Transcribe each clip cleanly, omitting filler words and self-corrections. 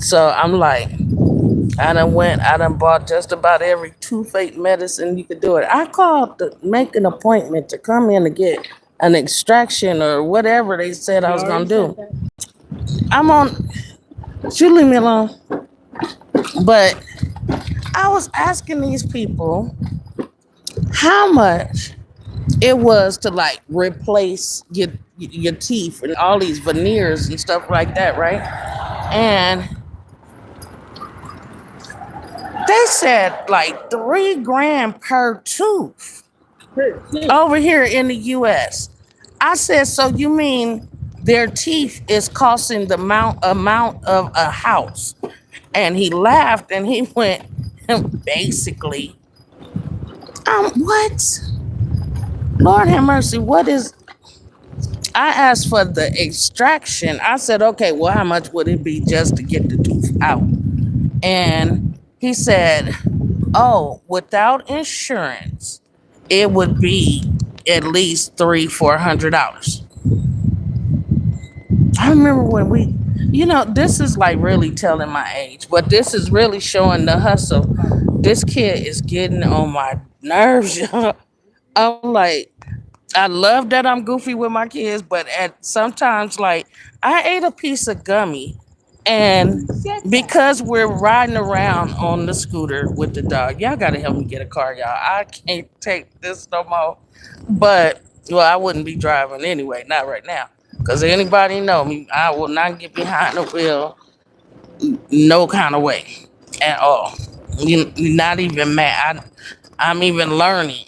So I'm like, I done bought just about every toothache medicine you could do it. I called to make an appointment to come in to get an extraction or whatever they said I You was already gonna said do. that. I'm on, you leave me alone. But I was asking these people how much it was to like replace your teeth and all these veneers and stuff like that, right? And they said like 3 grand per tooth Per tooth. over here in the US. I said, so you mean their teeth is costing the amount of a house? And he laughed and he went, basically, what? Lord have mercy, what is, I asked for the extraction. I said, okay, well, how much would it be just to get the tooth out? And he said, oh, without insurance, it would be at least $300-400. I remember when this is like really telling my age, but this is really showing the hustle. This kid is getting on my nerves, y'all. I'm like, I love that I'm goofy with my kids, but at sometimes like I ate a piece of gummy and You said that. because we're riding around on the scooter with the dog, y'all gotta help me get a car, y'all. I can't take this no more. But well, I wouldn't be driving anyway, not right now. Cause anybody know me, I will not get behind the wheel no kind of way at all. You're not even mad. I'm even learning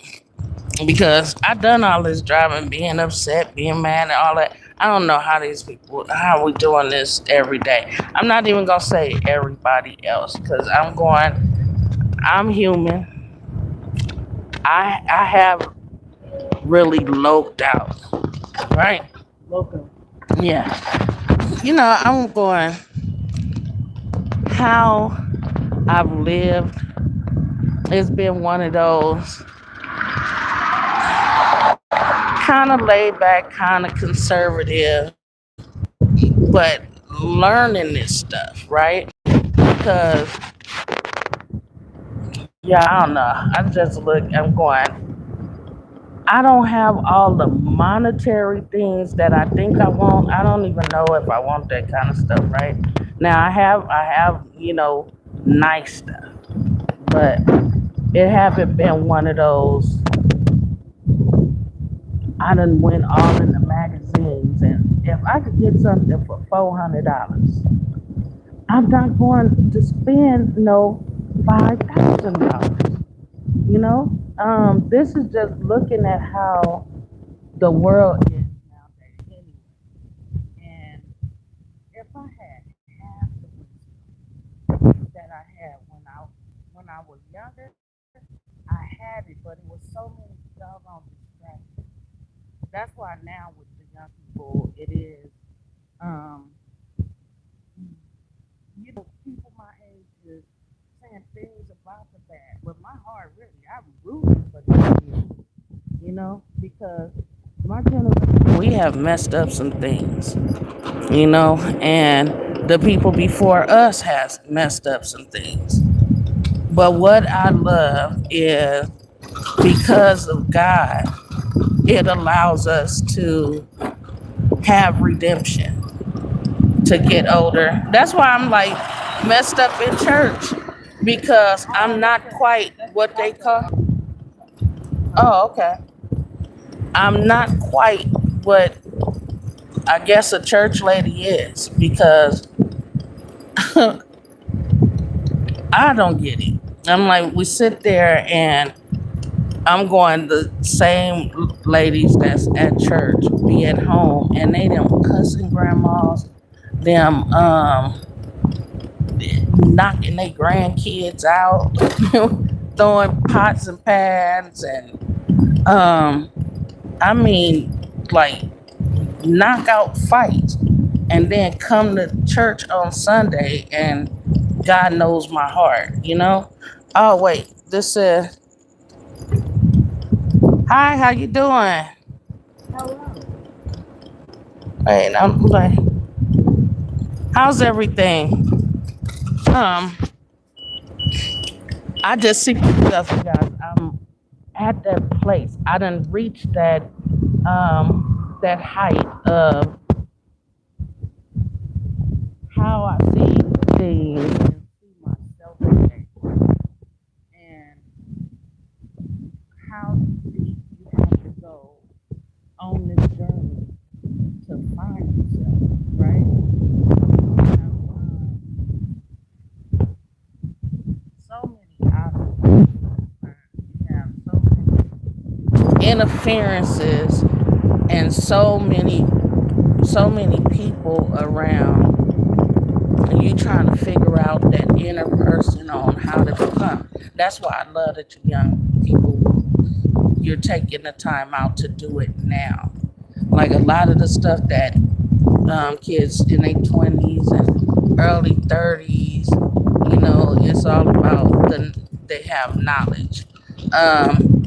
because I done all this driving, being upset, being mad, and all that. I don't know how these people, how we doing this every day. I'm not even gonna say everybody else because I'm human. I have really loped out, right? Loco. Yeah. I'm going how I've lived. It's been one of those kind of laid back, kind of conservative, but learning this stuff, right? Because, yeah, I don't know. I'm going, I don't have all the monetary things that I think I want. I don't even know if I want that kind of stuff, right? Now I have, nice stuff, but it haven't been one of those. I done went all in the magazines, and if I could get something for $400, I'm not going to spend no $5,000. This is just looking at how the world is nowadays anyway. And if I had half the wisdom that I had when I was younger, I had it, but it was so many doggone distractions. That's why now with the young people, it is, um, people my age is saying things about the bad, but my heart really, I'm rooting for these kids, because my generation, we have messed up some things, and the people before us has messed up some things. But what I love is because of God, it allows us to have redemption, to get older. That's why I'm like messed up in church because I'm not quite what they call. Oh, okay. I'm not quite what I guess a church lady is because I don't get it. I'm like, we sit there and I'm going the same ladies that's at church be at home and they them cussing grandmas, them knocking their grandkids out, throwing pots and pans and I mean like knockout fights and then come to church on Sunday and God knows my heart. Oh wait, this says, hi, how you doing? Hello. Wait, I'm like, how's everything? Um, I just see myself, you guys. I'm at that place. I done reached that height of how I see things and see myself today, and how deep you have to go on this journey to find yourself, right? So many obstacles. You have so many interferences and so many people around, and you trying to figure out that inner person on how to become. That's why I love that you young people, you're taking the time out to do it now. Like a lot of the stuff that kids in their 20s and early 30s, it's all about they have knowledge.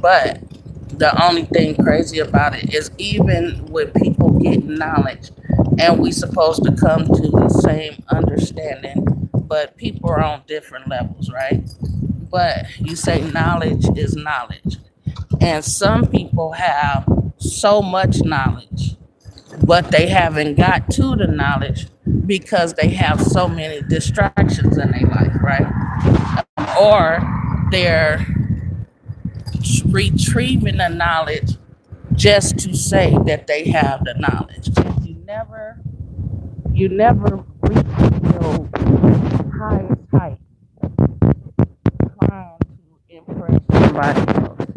But the only thing crazy about it is even with people getting knowledge, and we supposed to come to the same understanding, but people are on different levels, right? But you say knowledge is knowledge, and some people have so much knowledge, but they haven't got to the knowledge because they have so many distractions in their life, right? Or they're retrieving the knowledge just to say that they have the knowledge. You never reach your highest height trying to impress somebody else.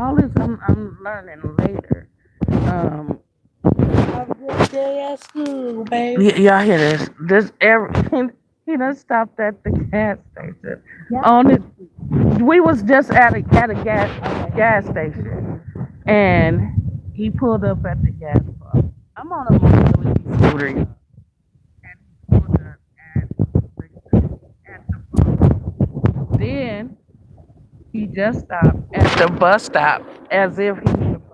All this I'm learning later. Um, Have a good day at school, baby. y'all hear this? This every he done stopped at the gas station. Yeah. On it, we was just at a gas station, and he pulled up at the gas pump. I'm on a mobility scooter, y'all, and he pulled up at the pump. Then he just stopped at the bus stop as if he was a bus.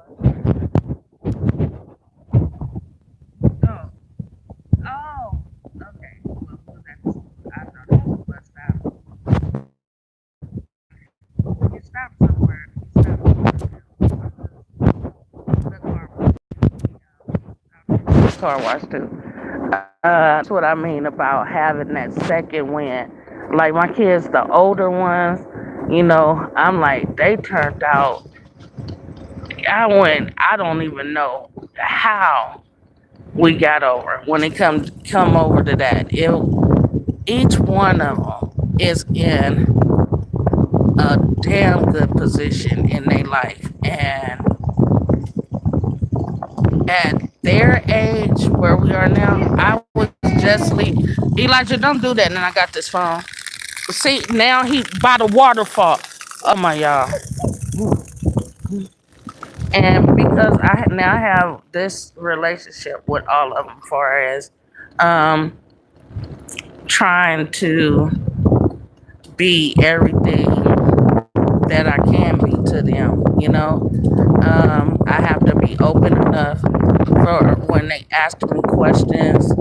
Oh, okay. Well, that's, I thought it was a bus stop. When you stop somewhere, you stop somewhere. The car wash. Car wash too. That's what I mean about having that second win. Like my kids, the older ones, I'm like, they turned out. I don't even know how we got over when it come over to that. Each one of them is in a damn good position in their life, and at their age where we are now, I would just leave. Elijah, don't do that. And then I got this phone. See, now he by the waterfall. Oh my y'all. And because I now have this relationship with all of them, far as um, trying to be everything that I can be to them. I have to be open enough for when they ask me questions.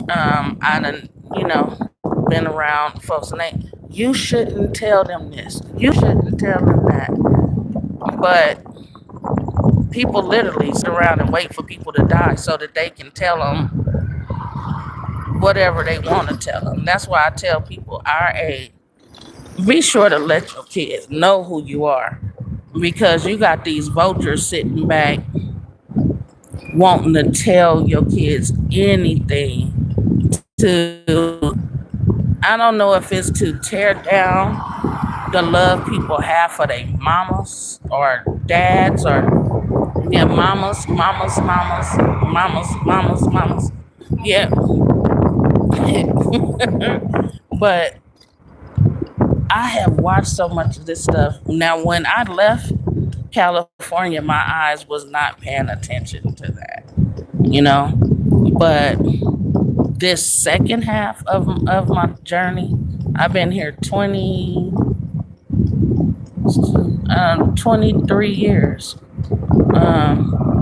I done, been around folks and you shouldn't tell them this. You shouldn't tell them that. But people literally sit around and wait for people to die so that they can tell them whatever they want to tell them. That's why I tell people our age, be sure to let your kids know who you are, because you got these vultures sitting back wanting to tell your kids anything to, I don't know if it's to tear down the love people have for their mamas or dads, or yeah, mamas. Yeah. But I have watched so much of this stuff. Now, when I left California, my eyes was not paying attention to that, you know. But this second half of my journey, I've been here 23 years.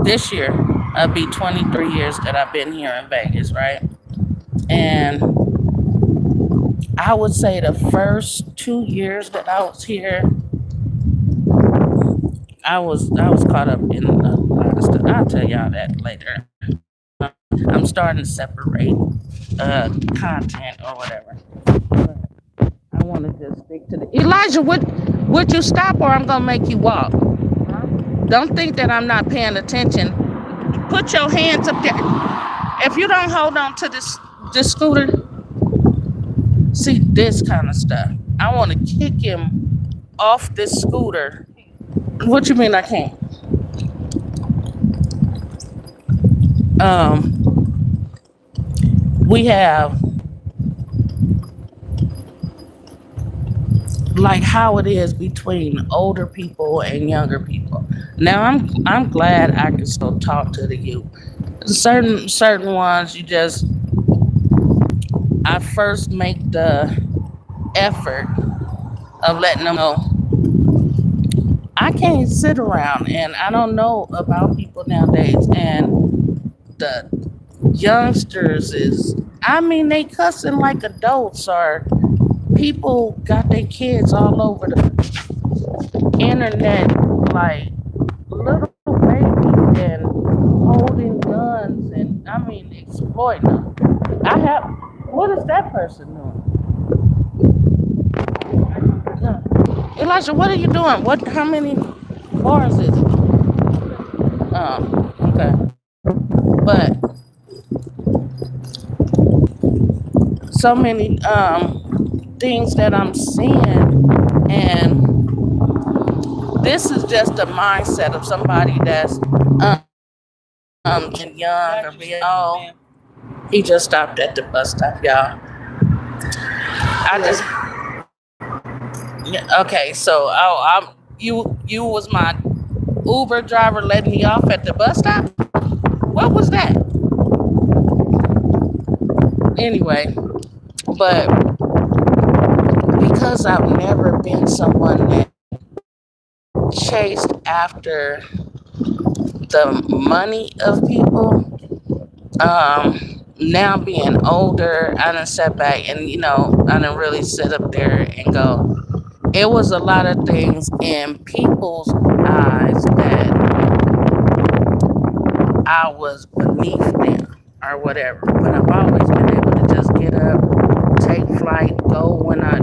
This year, it'll be 23 years that I've been here in Vegas, right? And I would say the first 2 years that I was here, I was caught up in a lot of stuff. I'll tell y'all that later. I'm starting to separate content or whatever. But I want to just stick to the Elijah. Would you stop or I'm gonna make you walk? Don't think that I'm not paying attention. Put your hands up there. If you don't hold on to this scooter, see this kind of stuff. I want to kick him off this scooter. What you mean I can't? Um, we have like how it is between older people and younger people. Now I'm glad I can still talk to the youth. Certain ones you just I first make the effort of letting them know I can't sit around and I don't know about people nowadays and the youngsters is I mean they cussing like adults or people got their kids all over the internet like little babies and holding guns and I mean exploiting them. I have what is that person doing? No. Elijah, what are you doing? What how many bars is it? Okay. But so many things that I'm seeing and this is just the mindset of somebody that's young or being old. He just stopped at the bus stop, y'all. I just yeah, okay. So you was my Uber driver letting me off at the bus stop. What was that? Anyway, but because I've never been someone that chased after the money of people, now being older, I done sat back and I done really sit up there and go. It was a lot of things in people's eyes that I was beneath them or whatever. But I've always been able to just get up, take flight, go when I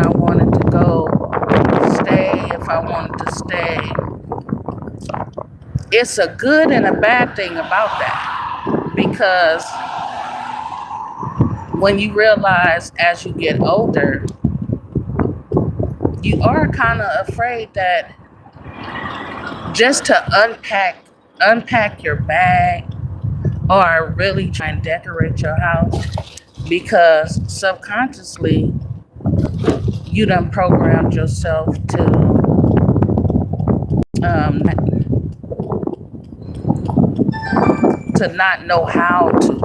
wanted to go, stay if I wanted to stay. It's a good and a bad thing about that because when you realize as you get older, you are kind of afraid that just to unpack your bag or really try and decorate your house because subconsciously you done programmed yourself um, to not know how to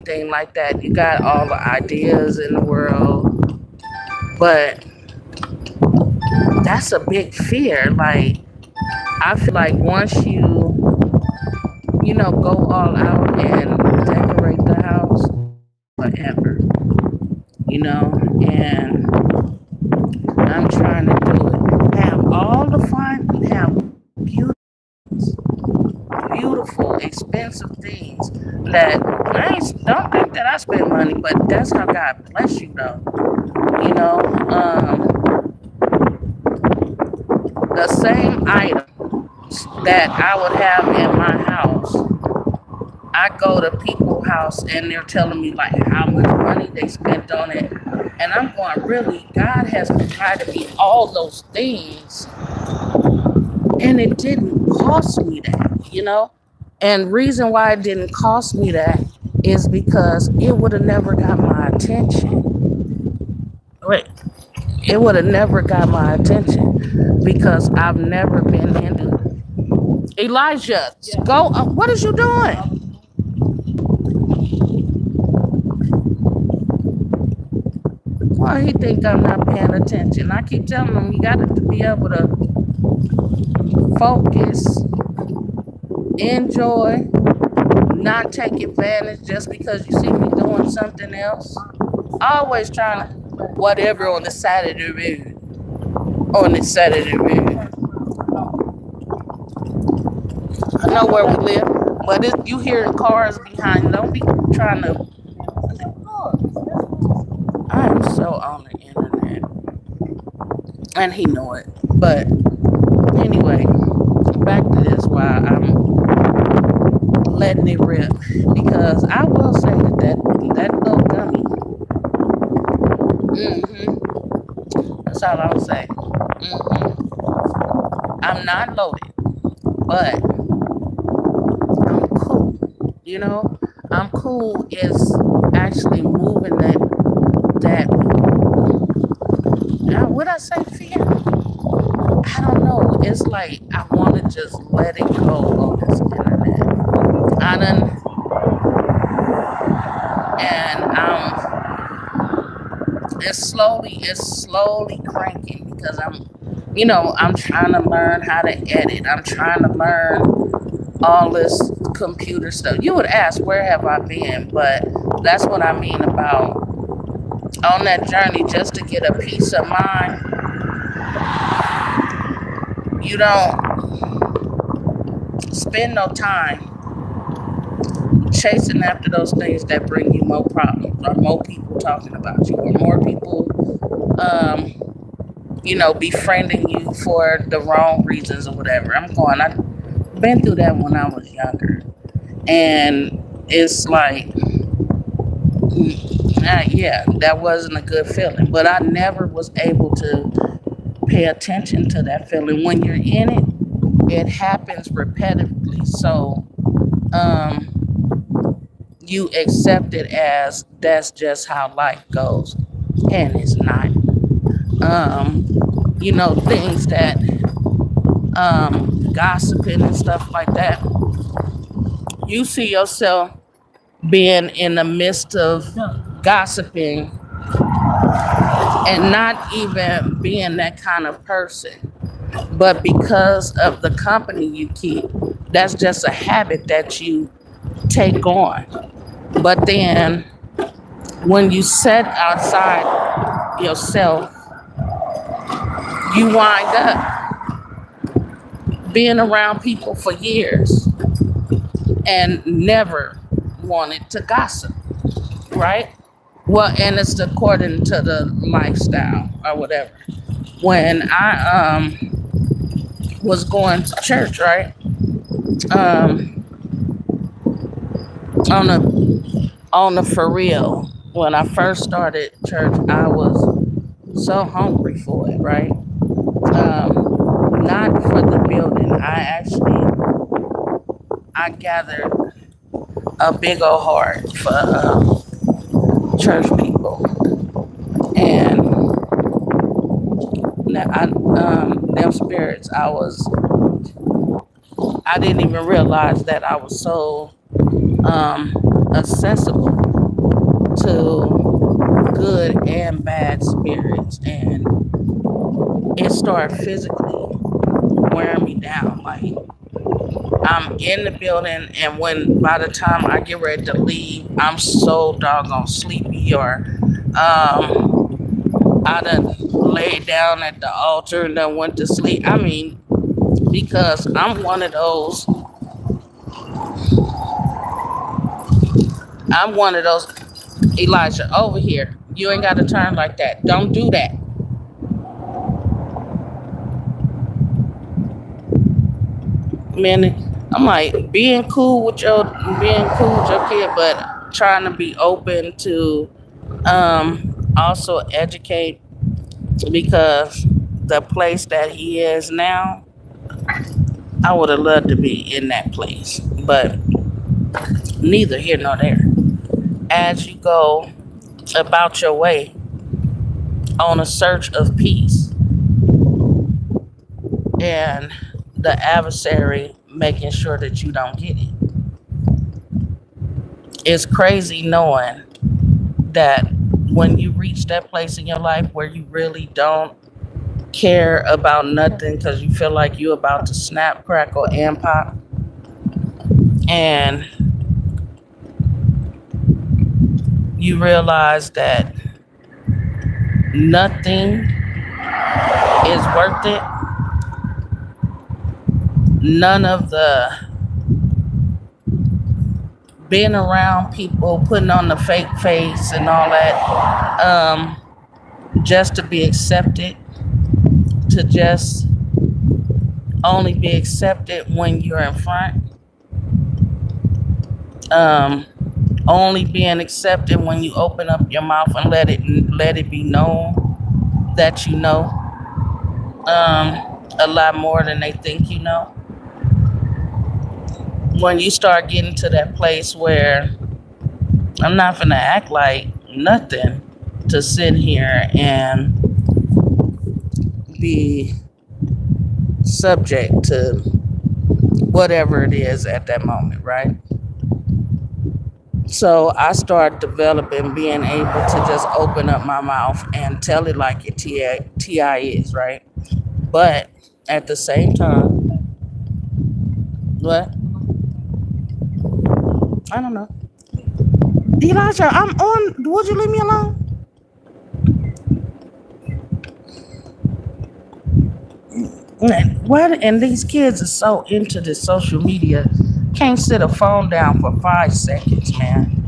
anything like that. You got all the ideas in the world, but that's a big fear. Like I feel like once go all out and decorate the house forever, and I'm trying to do it. Have all the fun, have beautiful, beautiful, expensive things that don't think that I spend money, but that's how God bless you though. You know, the same items that I would have in my house, I go to people's house and they're telling me like how much money they spent on it. And I'm going, really, God has provided me all those things and it didn't cost me that. And reason why it didn't cost me that is because it would have never got my attention. Wait, it would have never got my attention because I've never been into Elijah. Go. What is you doing? Well, he think I'm not paying attention. I keep telling him you got to be able to focus, enjoy, not take advantage just because you see me doing something else. Always trying to whatever on the side of the road. On the side of the road. I know where we live, but you hearing cars behind. Don't be trying to. I am so on the internet, and he know it. But anyway, back to this. Why I'm letting it rip, because I will say that little gummy. That's all I'll say. I'm not loaded, but I'm cool. You know, I'm cool is actually moving that. Now, would I say fear? I don't know. It's like I want to just let it go on this internet. I done, and it's slowly cranking because I'm trying to learn how to edit. I'm trying to learn all this computer stuff. You would ask, where have I been? But that's what I mean about on that journey, just to get a peace of mind. You don't spend no time chasing after those things that bring you more problems, or more people talking about you, or more people, um, befriending you for the wrong reasons or whatever. I've been through that when I was younger. And it's like, yeah, that wasn't a good feeling. But I never was able to pay attention to that feeling. When you're in it, it happens repetitively. So um, you accept it as that's just how life goes. And it's not. Things that gossiping and stuff like that. You see yourself being in the midst of gossiping and not even being that kind of person. But because of the company you keep, that's just a habit that you take on. But then when you set outside yourself, you wind up being around people for years and never wanted to gossip, right? Well, and it's according to the lifestyle or whatever. When I was going to church, right? Um, on the for real, when I first started church, I was so hungry for it, right? Not for the building. I gathered a big old heart for church people, and them spirits. I didn't even realize that I was so accessible to good and bad spirits, and it started physically wearing me down. Like I'm in the building, and when by the time I get ready to leave, I'm so doggone sleepy, or I done laid down at the altar and then went to sleep. I mean, because I'm one of those, Elijah, over here. You ain't got to turn like that. Don't do that. Man, I'm like being cool with your kid, but trying to be open to also educate, because the place that he is now, I would have loved to be in that place, but neither here nor there. As you go about your way on a search of peace, and the adversary making sure that you don't get it. It's crazy knowing that when you reach that place in your life where you really don't care about nothing because you feel like you're about to snap, crackle, and pop, and you realize that nothing is worth it. None of the being around people putting on the fake face and all that, just to be accepted, to just only be accepted when you're in front, um, only being accepted when you open up your mouth and let it be known that you know a lot more than they think you know. When you start getting to that place where I'm not gonna act like nothing to sit here and be subject to whatever it is at that moment, right? So I start developing being able to just open up my mouth and tell it like it TI is, right? But at the same time, what? I don't know. Elijah, I'm on. Would you leave me alone? What? And these kids are so into the social media, can't sit a phone down for 5 seconds, man.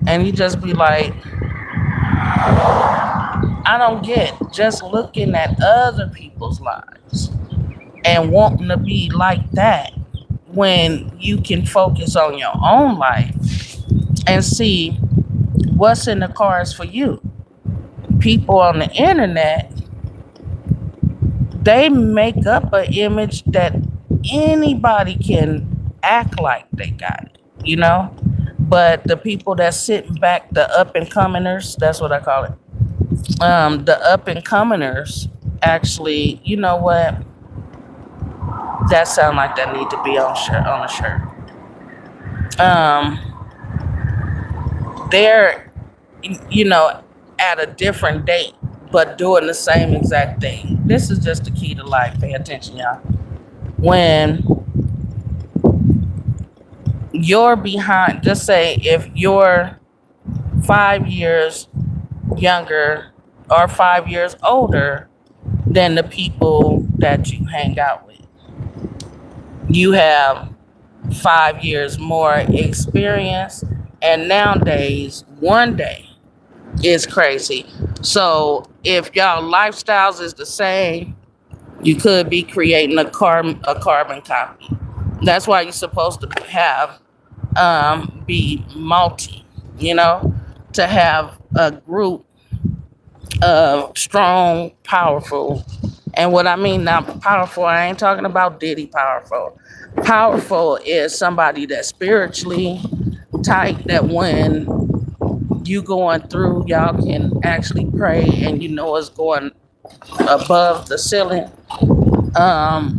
And you just be like, I don't get just looking at other people's lives and wanting to be like that when you can focus on your own life and see what's in the cards for you. People on the internet, they make up an image that anybody can act like they got it, you know? But the people that's sitting back, the up and comingers, that's what I call it. The up and comingers actually, you know what? That sound like that need to be on a shirt. Um, they're, at a different date, but doing the same exact thing. This is just the key to life. Pay attention, y'all. When you're behind, just say if you're 5 years younger or 5 years older than the people that you hang out with, you have 5 years more experience. And nowadays, one day is crazy. So if y'all lifestyles is the same, you could be creating a carbon copy. That's why you're supposed to have be multi, you know, to have a group of strong, powerful. And what I mean now powerful, I ain't talking about Diddy powerful. Powerful is somebody that's spiritually tight, that when you going through, y'all can actually pray and you know it's going above the ceiling.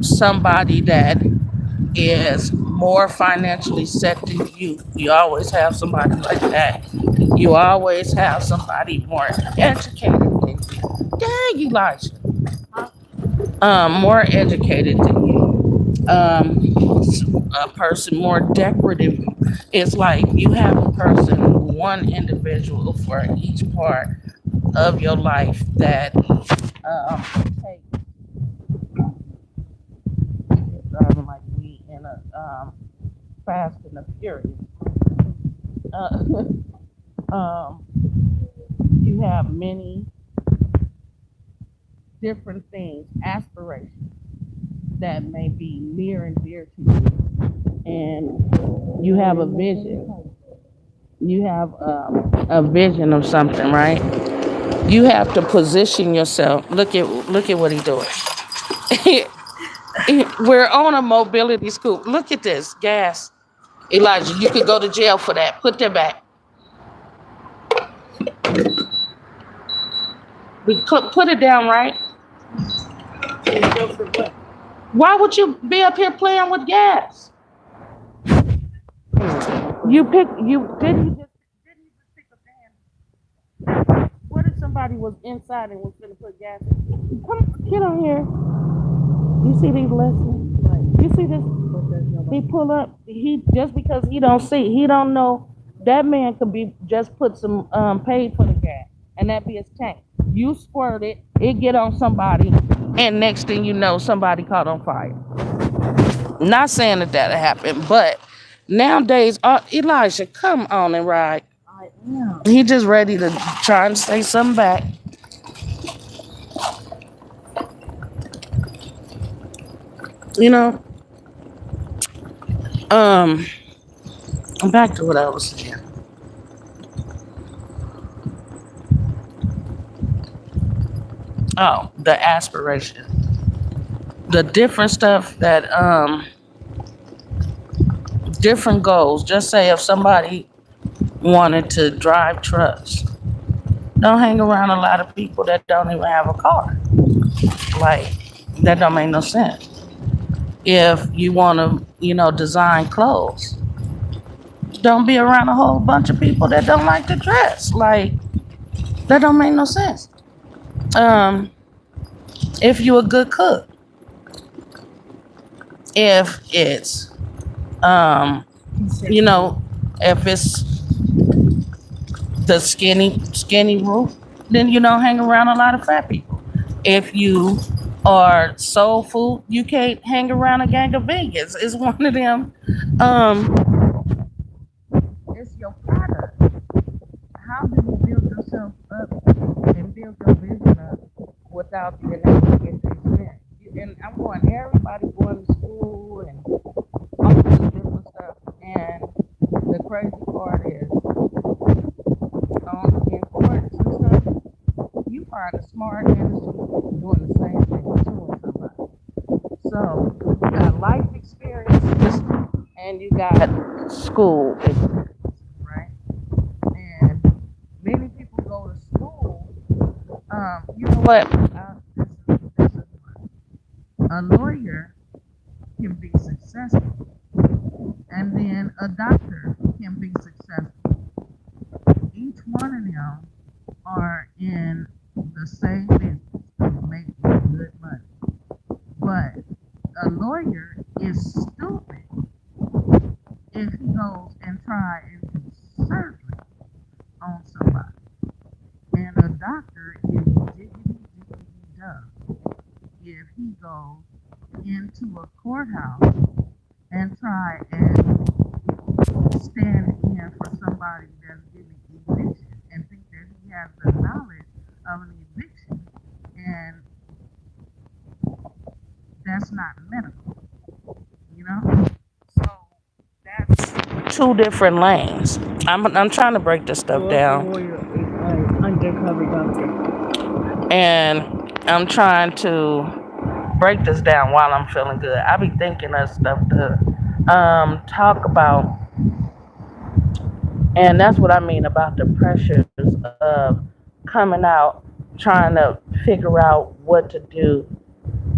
Somebody that is more financially set than you. You always have somebody like that. You always have somebody more educated than you. Dang, Elijah. More educated than you. A person more decorative. It's like you have a person, one individual for each part of your life that take driving like we in a Fast and the Furious. Uh, um, you have many different things, aspirations that may be near and dear to you, and you have a vision. You have a vision of something, right? You have to position yourself. Look at what he's doing. We're on a mobility scoop. Look at this gas. Elijah, you could go to jail for that. Put that back. Put it down, right? Why would you be up here playing with gas? You didn't you just pick a van? What if somebody was inside and was gonna put gas in? Come get on here. You see these lessons? You see this? He pull up. He just because he don't see, he don't know That man could be just put some paid for the gas, and that be his tank. You squirt it, it get on somebody, and next thing you know, somebody caught on fire. Not saying that that'll happen, but nowadays, Elijah, come on and ride. I am. He just ready to try and say something back. You know, um, back to what I was saying. Oh, the aspiration, the different stuff that different goals. Just say if somebody wanted to drive trucks, don't hang around a lot of people that don't even have a car. Like that don't make no sense. If you want to, design clothes, don't be around a whole bunch of people that don't like to dress. Like that don't make no sense. Um, if you a good cook, if it's you know, if it's the skinny roof, then you don't hang around a lot of fat people. If you are soul food, you can't hang around a gang of vegans. It's one of them. It's your product. How do you build yourself up and build your vision up without being able to get the experience? And I'm going, everybody going to school and all this different stuff. And the crazy part is, in courts and stuff, you find a smart industry doing the same thing to somebody. So you got life experiences and you got school experiences, right? And many people go to school. You know what? This is a lawyer can be successful, and then a doctor can be successful. Each one of them are in the same business of making good money. But a lawyer is stupid if he goes and try and do surgery on somebody. And a doctor is jiggity dumb if he goes into a courthouse and try and stand in for somebody that's getting eviction and think that he has the knowledge of an eviction, and that's not medical, you know? So that's two different lanes. I'm trying to break this stuff down, Lawyer is an undercover doctor. and I'm trying to break this down while I'm feeling good. I be thinking of stuff to talk about, and that's what I mean about the pressures of coming out, trying to figure out what to do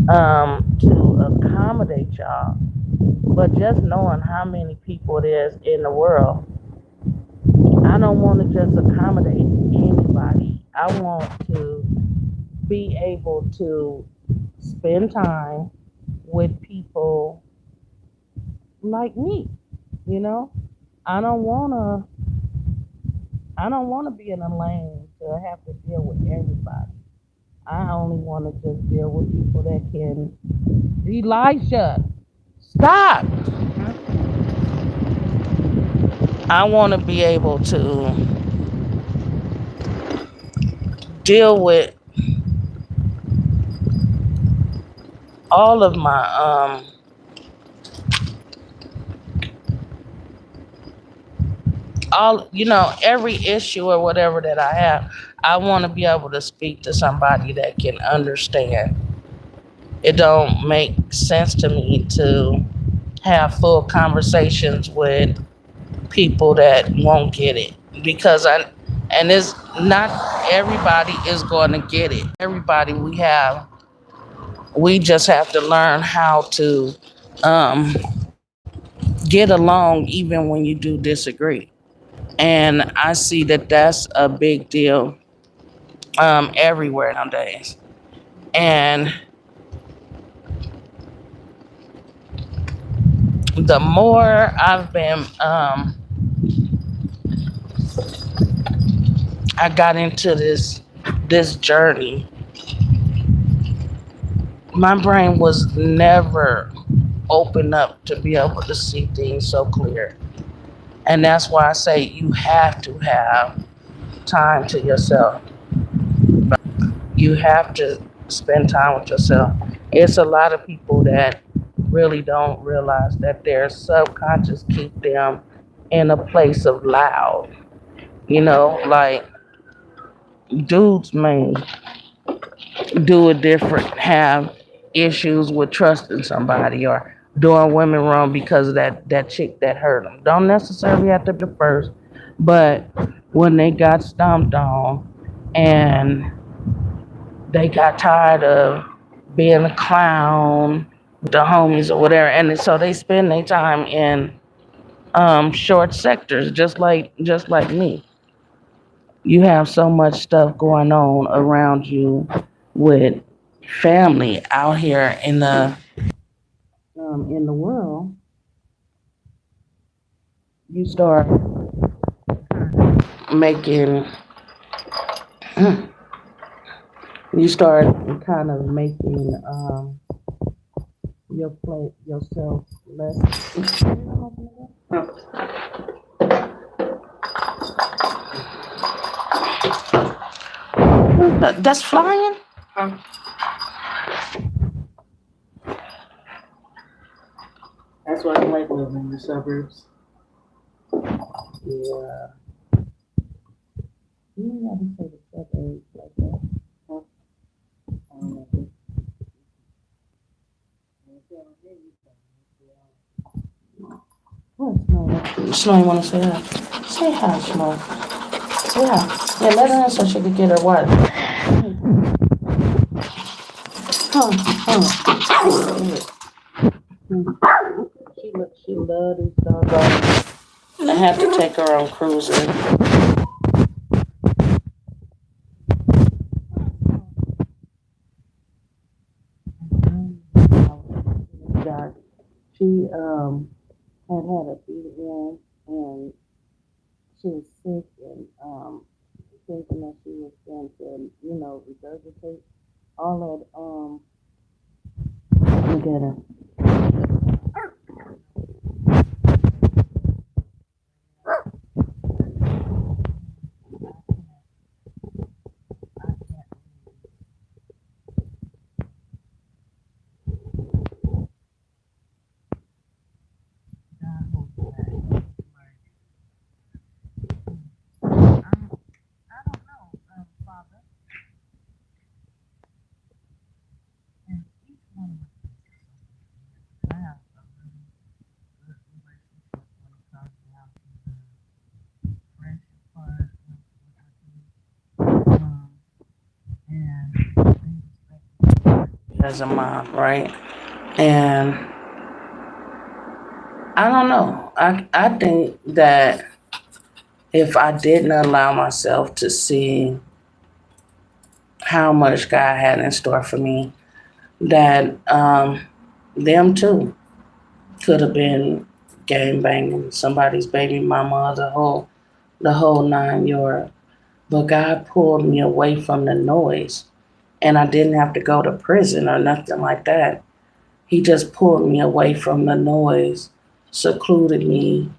to accommodate y'all. But just knowing how many people it is in the world, I don't want to just accommodate anybody. I want to be able to spend time with people like me, you know? I don't want to I don't want to be in a lane to have to deal with everybody. I only want to just deal with people that can. Elisha, stop! I want to be able to deal with all of my all every issue or whatever that I have. I want to be able to speak to somebody that can understand. It don't make sense to me to have full conversations with people that won't get it, because I and it's not everybody is going to get it. Everybody we just have to learn how to um, get along even when you do disagree. And I see that that's a big deal everywhere nowadays. And the more I've been I got into this journey, my brain was never open up to be able to see things so clear. And that's why I say you have to have time to yourself. You have to spend time with yourself. It's a lot of people that really don't realize that their subconscious keep them in a place of loud. Like dudes may do it different, have issues with trusting somebody or doing women wrong because of that chick that hurt them. Don't necessarily have to be the first, but when they got stomped on and they got tired of being a clown with the homies or whatever, and so they spend their time in short sectors, just like me. You have so much stuff going on around you with family out here in the world. You start making you start kind of making yourself less. That's flying. That's why I like living in the suburbs. Yeah. You ain't got to say the suburbs like that. Huh? I don't know. What, Snow? Snow, you want to say hi? Say hi, Snow. Say hi. Yeah, let her in so she can get her water. Come, come. She loved these dogs. I had to take her on cruising. God, she had a BM and she was sick and thinking that she was going to, regurgitate all that. Look at her. As a mom, right? And I don't know. I think that if I didn't allow myself to see how much God had in store for me, that them too could have been gang banging somebody's baby mama, the whole 9 yard. But God pulled me away from the noise, and I didn't have to go to prison or nothing like that. He just pulled me away from the noise, secluded me,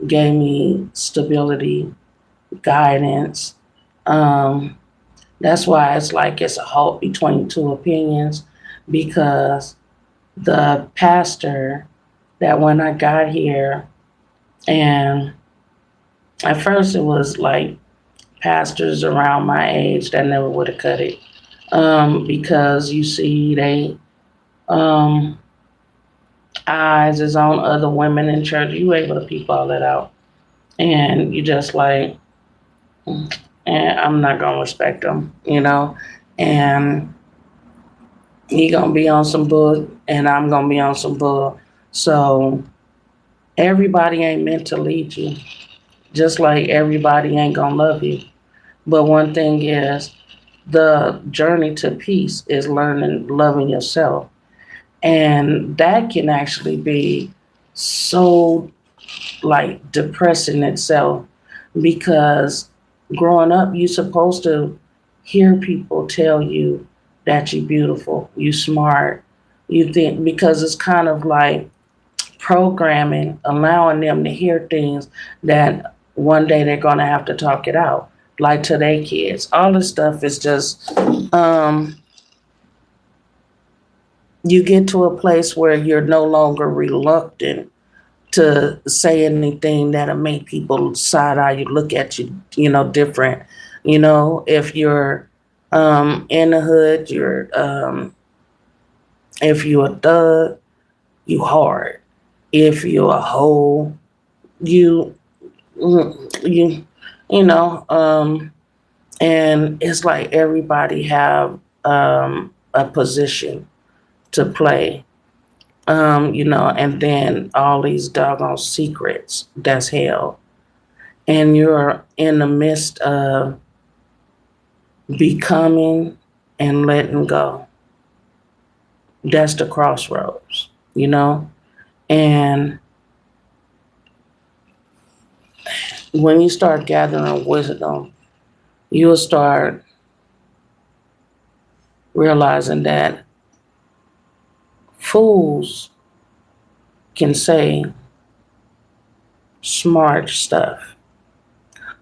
gave me stability, guidance. Um, that's why it's like it's a halt between two opinions, because the pastor that when I got here, and at first it was like pastors around my age that never would have cut it, because you see they um, eyes is on other women in church. You able to peep all that out, and you just like, and I'm not gonna respect them. And he gonna be on some bull, and I'm gonna be on some bull. So everybody ain't meant to lead you, just like everybody ain't gonna love you. But one thing is, the journey to peace is learning loving yourself, and that can actually be so like depressing itself, because growing up, you're supposed to hear people tell you that you're beautiful, you smart, you think, because it's kind of like programming, allowing them to hear things that one day they're going to have to talk it out, like today kids. All this stuff is just, um, you get to a place where you're no longer reluctant to say anything that'll make people side eye you, look at you, different. If you're in the hood, if you're a thug, you hard. If you're a hoe, you you you know and it's like everybody have a position to play, and then all these doggone secrets that's held, and you're in the midst of becoming and letting go. That's the crossroads, and when you start gathering wisdom, you'll start realizing that fools can say smart stuff,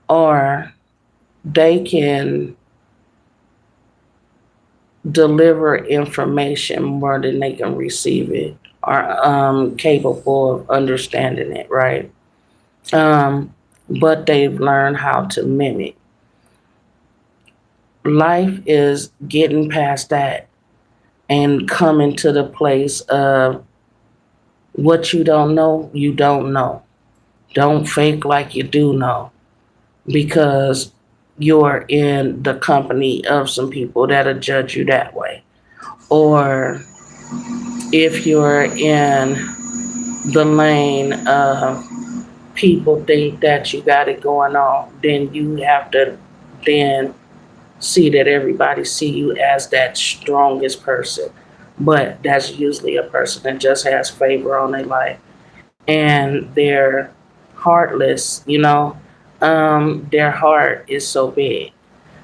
or they can deliver information more than they can receive it, are capable of understanding it, right? But they've learned how to mimic. Life is getting past that and coming to the place of what you don't know, you don't know. Don't fake like you do know, because you're in the company of some people that'll judge you that way. Or if you're in the lane of people think that you got it going on, then you have to then see that everybody see you as that strongest person. But that's usually a person that just has favor on their life, and they're heartless, their heart is so big,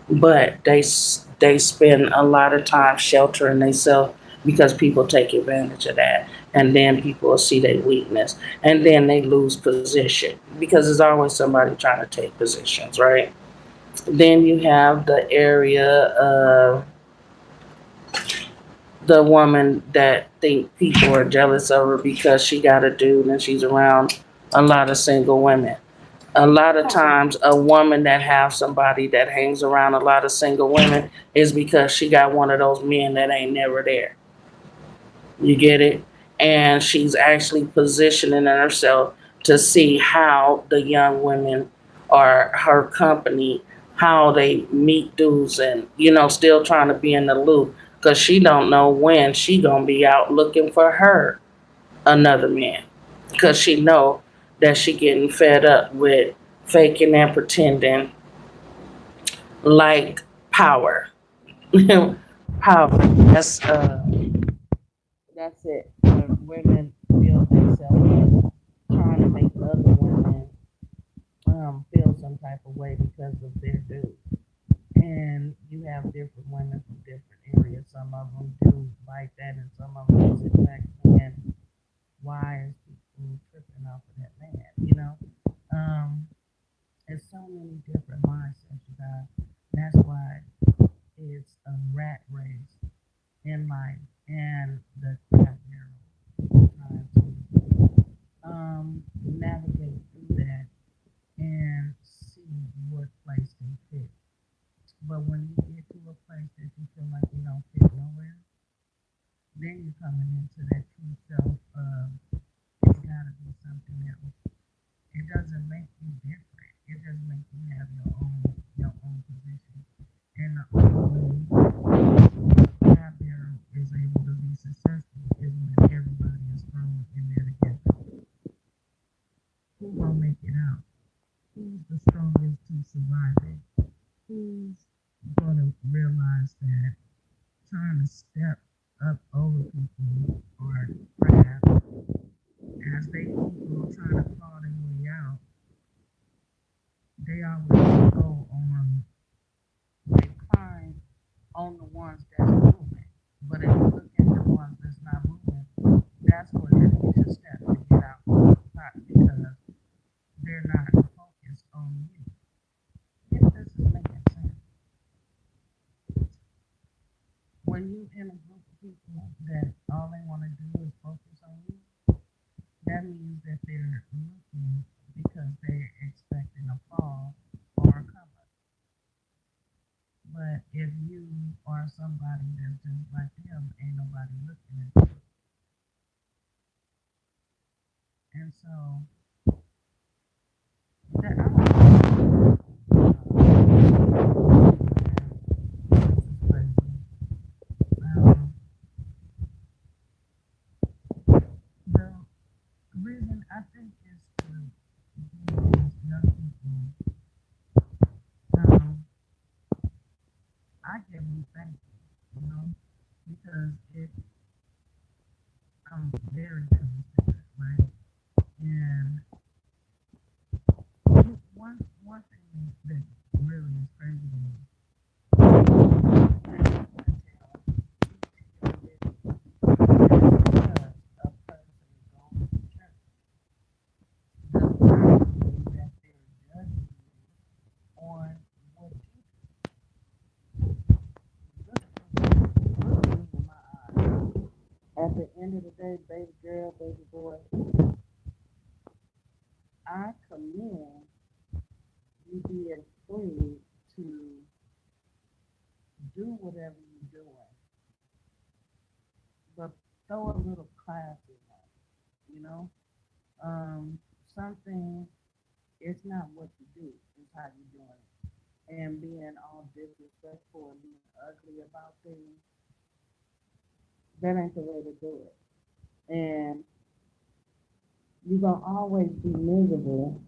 but they spend a lot of time sheltering themselves because people take advantage of that, and then people will see their weakness, and then they lose position because there's always somebody trying to take positions, right? Then you have the area of the woman that think people are jealous of her because she got a dude and she's around a lot of single women. A lot of times a woman that have somebody that hangs around a lot of single women is because she got one of those men that ain't never there. You get it? And she's actually positioning herself to see how the young women or her company, how they meet dudes, and still trying to be in the loop, because she don't know when she gonna be out looking for her another man, because she know that she getting fed up with faking and pretending like power. Power. That's it. When women feel themselves trying to make other women feel some type of way because of their dude. And you have different women from different areas. Some of them do like that, and some of them sit back and why is people tripping off of that man? There's so many different mindsets, you guys. That's why it's a rat race in life, and the crap barrel trying to navigate through that and see what place they fit. But when you get to a place that you feel like you don't fit nowhere, then you're coming into that true self of it's gotta be something else. It doesn't make you different. It just makes you have your own position. And the only way that there is able to be successful is when everybody is thrown in there together. Who gonna make it out? Who's the strongest to survive it? Who's gonna realize that trying to step up over people or crap as they keep on trying to claw their way out, they always go on, they climb on the ones that's moving. But if you look at the ones that's not moving, that's where you should step to get out of the spot because they're not focused on you. If this is making sense. When you in a group of people that all they want to do is focus on you, that means that they're looking because they're expecting a fall or a come up. But if you are somebody that's just like them, ain't nobody looking at you. And so that I don't know. This is crazy. Um, the reason I think is to these young people, um, I give them thankful, because I'm very considerate, right? And one thing that really is crazy to me, because a person is going to church does not mean that they're judging you on what you look me in my eyes. At the end of the day, baby girl, baby boy, I commend you being free to do whatever you're doing, but throw a little class in that, you know? Something, it's not what you do, it's how you're doing it. And being all disrespectful and being ugly about things, that ain't the way to do it. And you're going to always be miserable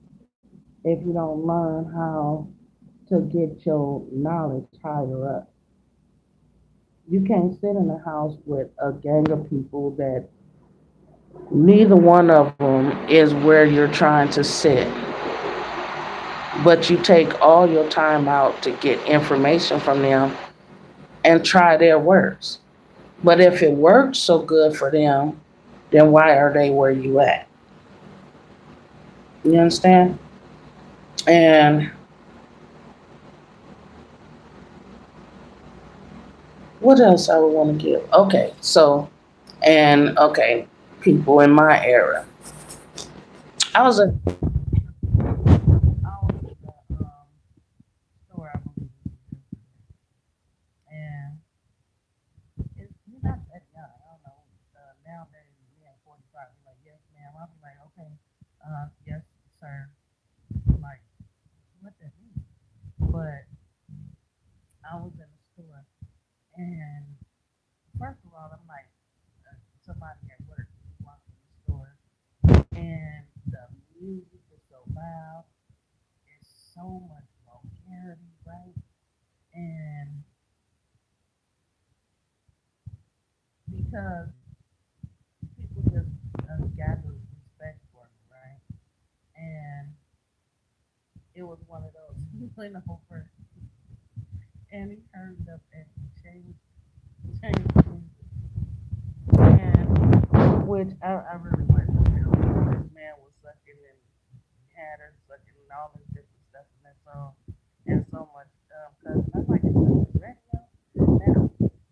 if you don't learn how to get your knowledge higher up. You can't sit in a house with a gang of people that neither one of them is where you're trying to sit, but you take all your time out to get information from them and try their works. But if it works so good for them, then why are they where you at? You understand? And what else I would want to give? Okay, so, and okay, people in my era. I was a I was in the store, I believe, and you're not that young. I don't know. Nowadays, being 45, you're like, yes, ma'am. I'll be like, okay, yes, sir. Like, what that mean? But I was in the store, and first of all, I'm like, somebody at work walking in the store, and the music is so loud. It's so much vulgarity, right? And because people just gather respect for me, right? And it was one of those, you know, first, and he hurried up and changed the music. And which I really went to feel. This man was sucking and had her sucking and all this different stuff in that song and so much because I'm like, it's the radio. Now,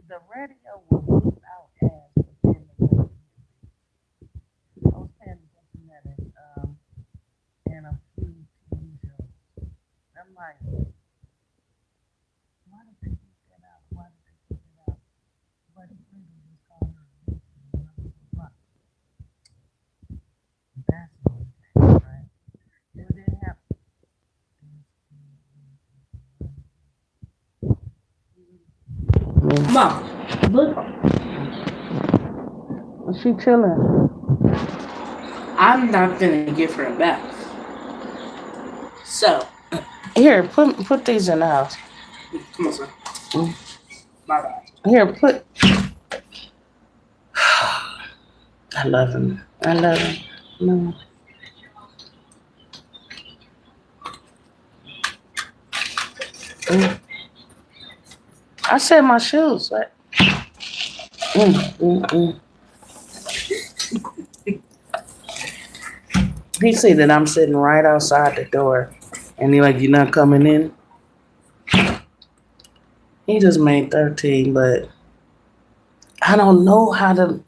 the radio will lose out as within the radio. I was paying attention to that in a few TV shows. I'm like, why did they keep that out? Why did they keep it out? But he really just called her a bitch and nothing but rock. That's the only thing, right? It didn't have. Mom, look, she chilling. I'm not finna give her a bath. So here, put these in the house. Come on, son. My bad. Here, put. I love him. I love him. No. I said my shoes. What? He see that I'm sitting right outside the door, and he like, "You not coming in?" He just made 13, but I don't know how to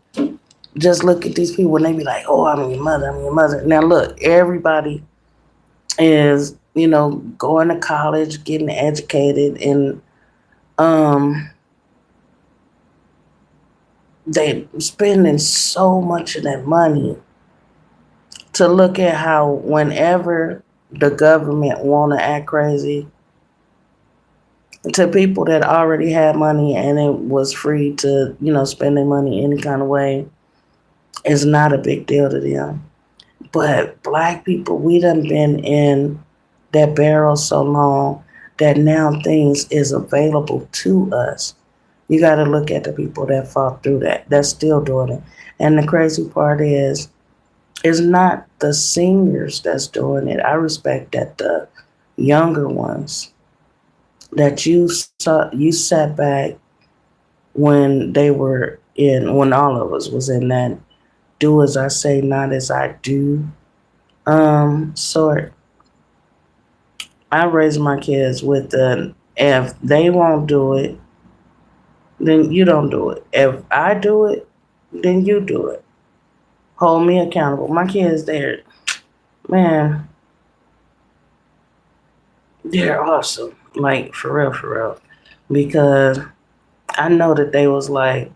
just look at these people when they be like, "Oh, I'm your mother. I'm your mother." Now look, everybody is, going to college, getting educated, and um, they spending so much of that money to look at how whenever the government want to act crazy to people that already had money and it was free to, spend their money any kind of way, it's not a big deal to them. But black people, we done been in that barrel so long that now things is available to us. You got to look at the people that fought through that. That's still doing it. And the crazy part is, it's not the seniors that's doing it. I respect that the younger ones that you sat back when all of us was in that do as I say, not as I do sort. I raise my kids with the if they won't do it, then you don't do it. If I do it, then you do it. Hold me accountable. My kids, man, they're awesome. Like for real. Because I know that they was like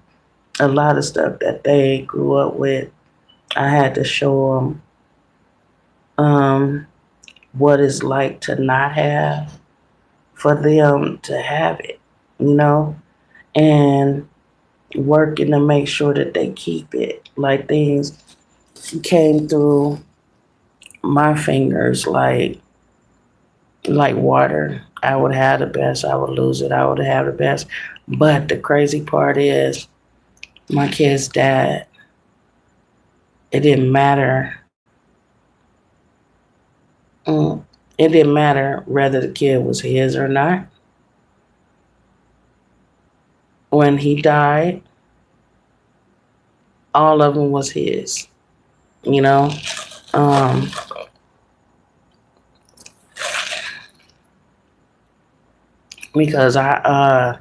a lot of stuff that they grew up with. I had to show them what it's like to not have for them to have it, you know, and working to make sure that they keep it. Like things came through my fingers like water. I would have the best, I would lose it, I would have the best. But the crazy part is my kid's dad, it didn't matter. It didn't matter whether the kid was his or not. When he died, all of them was his, you know. Um, because I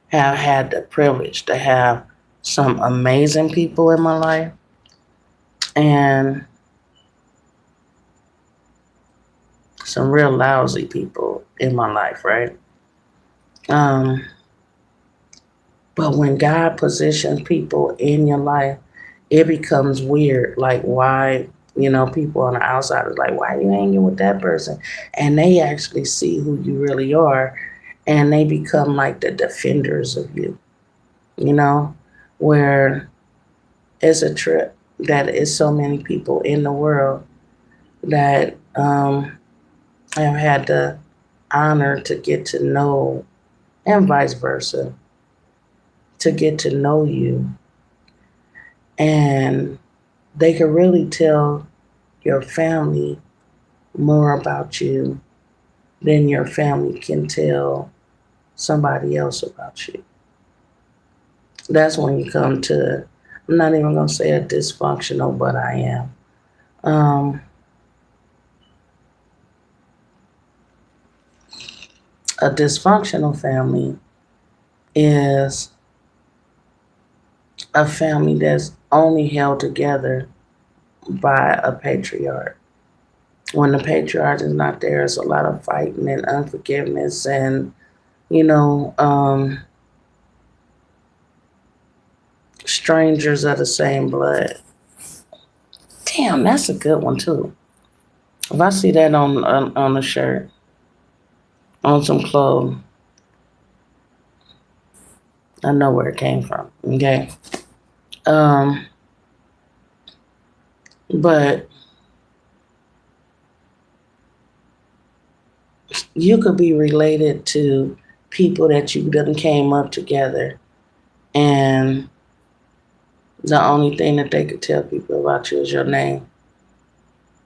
have had the privilege to have some amazing people in my life and some real lousy people in my life, right? Um, but when God positions people in your life, it becomes weird. Like why, people on the outside is like, why are you hanging with that person? And they actually see who you really are and they become like the defenders of you, you know, where it's a trip that is so many people in the world that have had the honor to get to know, and vice versa, to get to know you. And they can really tell your family more about you than your family can tell somebody else about you. That's when you come to, I'm not even going to say a dysfunctional, but I am. A dysfunctional family is a family that's only held together by a patriarch. When the patriarch is not there, it's a lot of fighting and unforgiveness and, you know, strangers of the same blood. Damn, that's a good one too. If I see that on a shirt, on some clothes, I know where it came from. Okay. Um, but you could be related to people that you done came up together and the only thing that they could tell people about you is your name.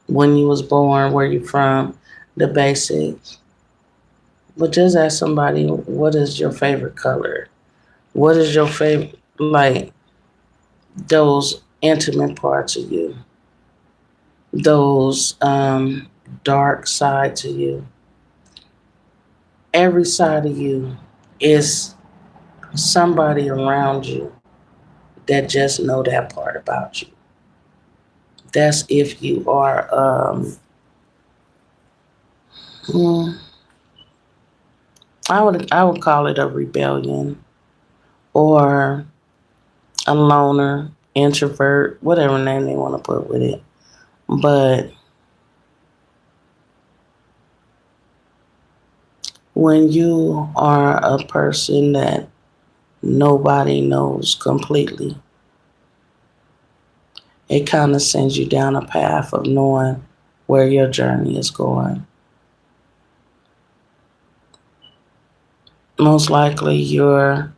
When you was born, where you from, the basics. But just ask somebody, what is your favorite color? What is your favorite, like those intimate parts of you, those dark side to you? Every side of you is somebody around you that just know that part about you. That's if you are, hmm, I would call it a rebellion or a loner, introvert, whatever name they want to put with it. But when you are a person that nobody knows completely, it kind of sends you down a path of knowing where your journey is going. Most likely, you're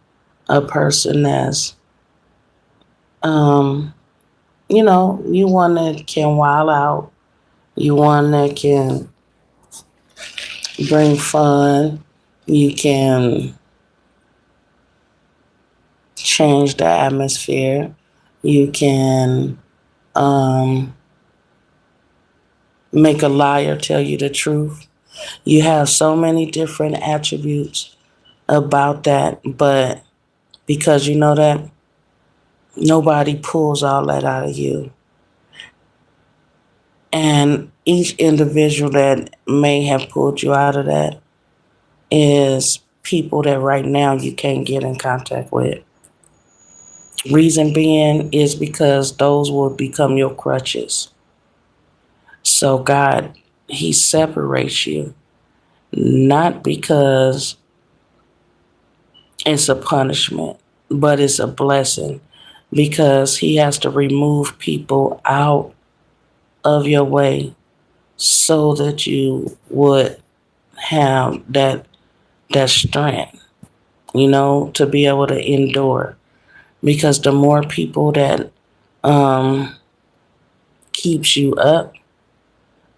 a person that's, um, you one that can wild out, you one that can bring fun, you can change the atmosphere, you can um, make a liar tell you the truth. You have so many different attributes about that, but because you know that, nobody pulls all that out of you. And each individual that may have pulled you out of that is people that right now you can't get in contact with. Reason being is because those will become your crutches. So God, He separates you, not because it's a punishment, but it's a blessing because He has to remove people out of your way so that you would have that strength, to be able to endure. Because the more people that um, keeps you up,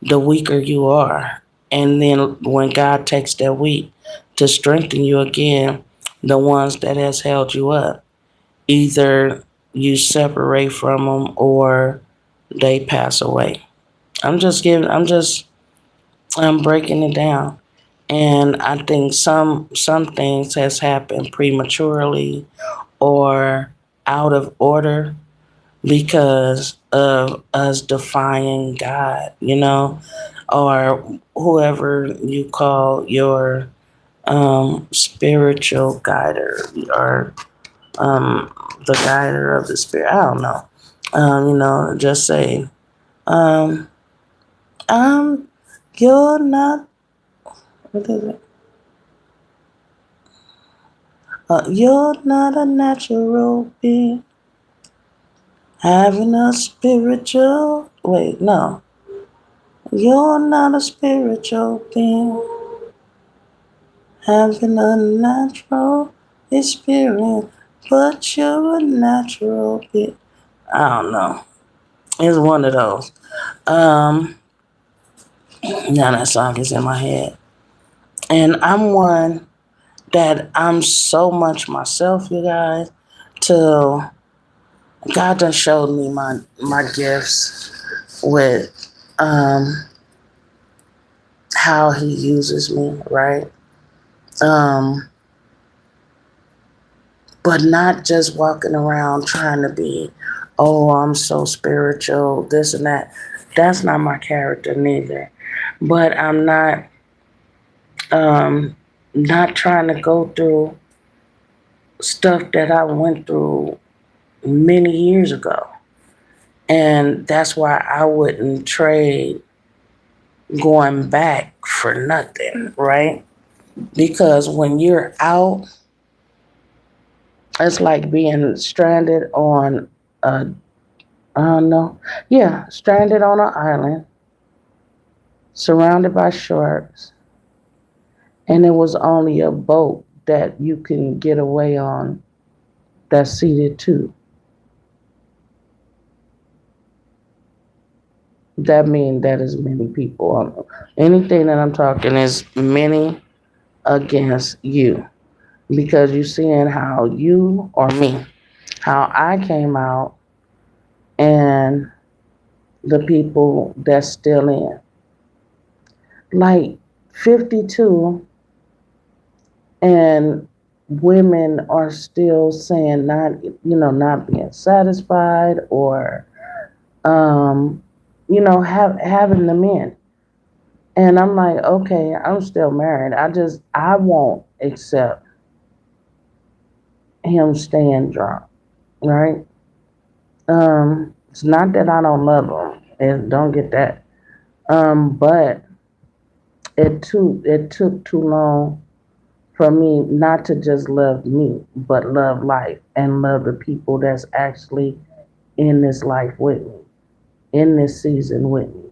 the weaker you are. And then when God takes that weak to strengthen you again, the ones that has held you up, either you separate from them or they pass away. I'm breaking it down. And I think some things has happened prematurely or out of order because of us defying God, or whoever you call your spiritual guider or um, the guider of the spirit. I don't know. Just say, um, um, you're not, what is it? You're not a natural being having a spiritual. Wait, no. You're not a spiritual being having a natural experience, but you're a natural being. I don't know. It's one of those. Um, Now that song is in my head. And I'm one that I'm so much myself, you guys, till God done showed me my gifts with um how He uses me, right? Um, but not just walking around trying to be, oh, I'm so spiritual, this and that. That's not my character neither. But I'm um not trying to go through stuff that I went through many years ago. And that's why I wouldn't trade going back for nothing, right? Because when you're out, it's like being stranded on a, I don't know, yeah, stranded on an island, surrounded by sharks, and it was only a boat that you can get away on that's seated too. That means that is many people. Anything that I'm talking is many against you, because you seeing how you or me, how I came out, and the people that's still in. Like 52, and women are still saying not being satisfied, or um, having the men. And I'm like, okay, I'm still married. I won't accept him staying drunk, right? It's not that I don't love him, and don't get that. But it took too long for me not to just love me, but love life and love the people that's actually in this life with me, in this season with me.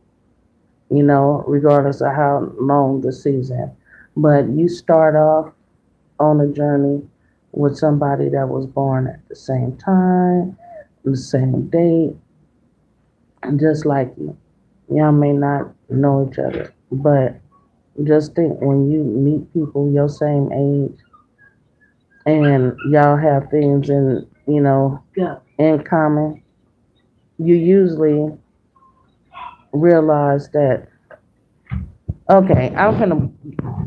Regardless of how long the season. But you start off on a journey with somebody that was born at the same time, the same date, just like you. Y'all may not know each other, but just think, when you meet people your same age and y'all have things in common, you usually realize that, okay, I'm gonna,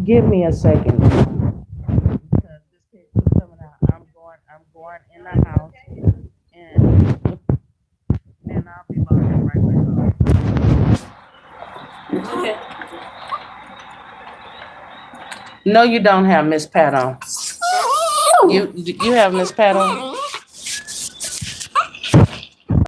give me a second, because this kid keeps coming out. I'm going in the house, and I'll be logging right back on. No, you don't have Miss Pat on. You have Miss Pat on?